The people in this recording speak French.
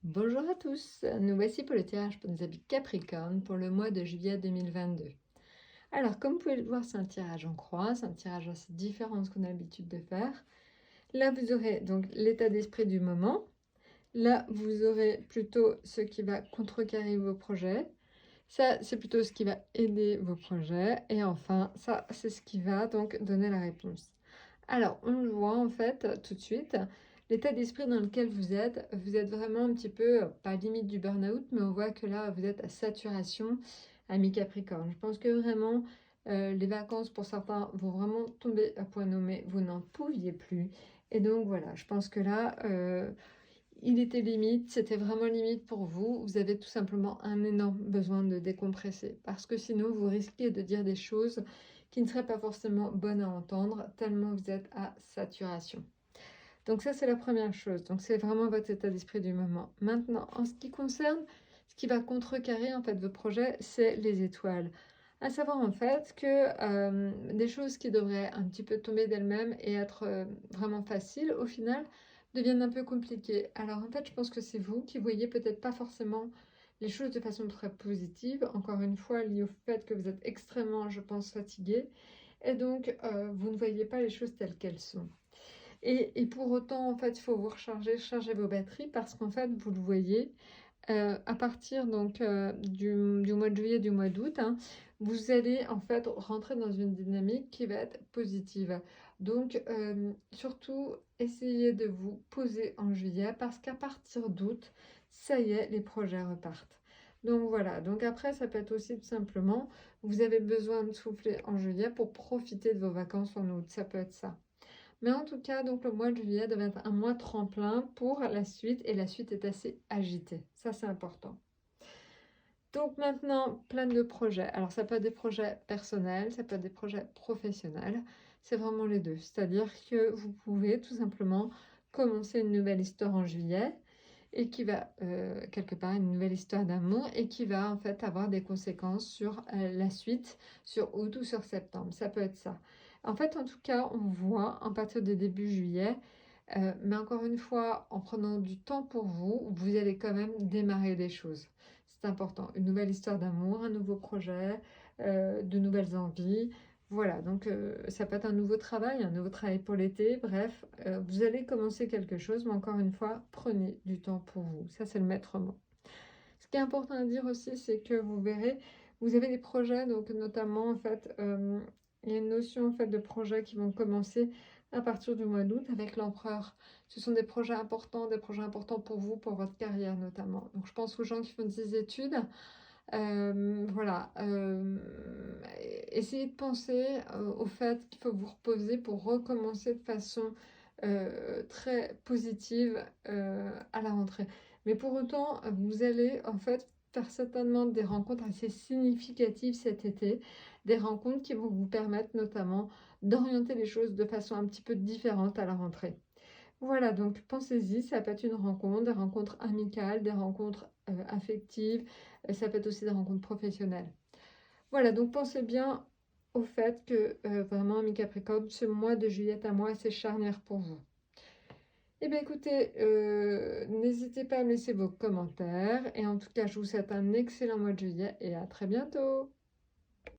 Bonjour à tous, nous voici pour le tirage pour nos habits Capricorne pour le mois de juillet 2022. Alors, comme vous pouvez le voir, c'est un tirage en croix, c'est un tirage assez différent de ce qu'on a l'habitude de faire. Là, vous aurez donc l'état d'esprit du moment. Là, vous aurez plutôt ce qui va contrecarrer vos projets. Ça, c'est plutôt ce qui va aider vos projets. Et enfin, ça, c'est ce qui va donc donner la réponse. Alors, on le voit en fait tout de suite, l'état d'esprit dans lequel vous êtes vraiment un petit peu, pas limite du burn-out, mais on voit que là, vous êtes à saturation à mi-Capricorne. Je pense que vraiment, les vacances pour certains vont vraiment tomber à point nommé, vous n'en pouviez plus. Et donc voilà, je pense que là, il était limite, c'était vraiment limite pour vous. Vous avez tout simplement un énorme besoin de décompresser parce que sinon vous risquez de dire des choses qui ne seraient pas forcément bonnes à entendre tellement vous êtes à saturation. Donc ça, c'est la première chose. Donc c'est vraiment votre état d'esprit du moment. Maintenant, en ce qui concerne ce qui va contrecarrer en fait vos projets, c'est les étoiles. À savoir en fait que des choses qui devraient un petit peu tomber d'elles-mêmes et être vraiment faciles, au final, deviennent un peu compliquées. Alors en fait, je pense que c'est vous qui voyez peut-être pas forcément les choses de façon très positive, encore une fois lié au fait que vous êtes extrêmement, je pense, fatigué, et donc vous ne voyez pas les choses telles qu'elles sont. Et pour autant, en fait, il faut vous recharger vos batteries parce qu'en fait, vous le voyez, à partir donc du mois de juillet, du mois d'août, hein, vous allez en fait rentrer dans une dynamique qui va être positive. Donc, surtout, essayez de vous poser en juillet parce qu'à partir d'août, ça y est, les projets repartent. Donc voilà, donc après, ça peut être aussi tout simplement, vous avez besoin de souffler en juillet pour profiter de vos vacances en août, ça peut être ça. Mais en tout cas, donc le mois de juillet devait être un mois tremplin pour la suite et la suite est assez agitée. Ça, c'est important. Donc maintenant, plein de projets. Alors ça peut être des projets personnels, ça peut être des projets professionnels. C'est vraiment les deux. C'est-à-dire que vous pouvez tout simplement commencer une nouvelle histoire en juillet et qui va, quelque part, une nouvelle histoire d'amour et qui va en fait avoir des conséquences sur la suite, sur août ou sur septembre. Ça peut être ça. En fait, en tout cas, on voit à partir de début juillet, mais encore une fois, en prenant du temps pour vous, vous allez quand même démarrer des choses. C'est important. Une nouvelle histoire d'amour, un nouveau projet, de nouvelles envies. Voilà, donc ça peut être un nouveau travail pour l'été. Bref, vous allez commencer quelque chose, mais encore une fois, prenez du temps pour vous. Ça, c'est le maître mot. Ce qui est important à dire aussi, c'est que vous verrez, vous avez des projets, donc notamment en fait, il y a une notion en fait de projets qui vont commencer à partir du mois d'août avec l'empereur. Ce sont des projets importants pour vous, pour votre carrière notamment. Donc je pense aux gens qui font des études. Voilà, essayez de penser au fait qu'il faut vous reposer pour recommencer de façon très positive à la rentrée. Mais pour autant, vous allez en fait faire certainement des rencontres assez significatives cet été, des rencontres qui vont vous permettre notamment d'orienter les choses de façon un petit peu différente à la rentrée. Voilà, donc pensez-y, ça peut être une rencontre, des rencontres amicales, des rencontres affectives, ça peut être aussi des rencontres professionnelles. Voilà, donc pensez bien au fait que vraiment, mes Capricornes, ce mois de juillet à moi, c'est charnière pour vous. Eh bien écoutez, n'hésitez pas à me laisser vos commentaires et en tout cas, je vous souhaite un excellent mois de juillet et à très bientôt.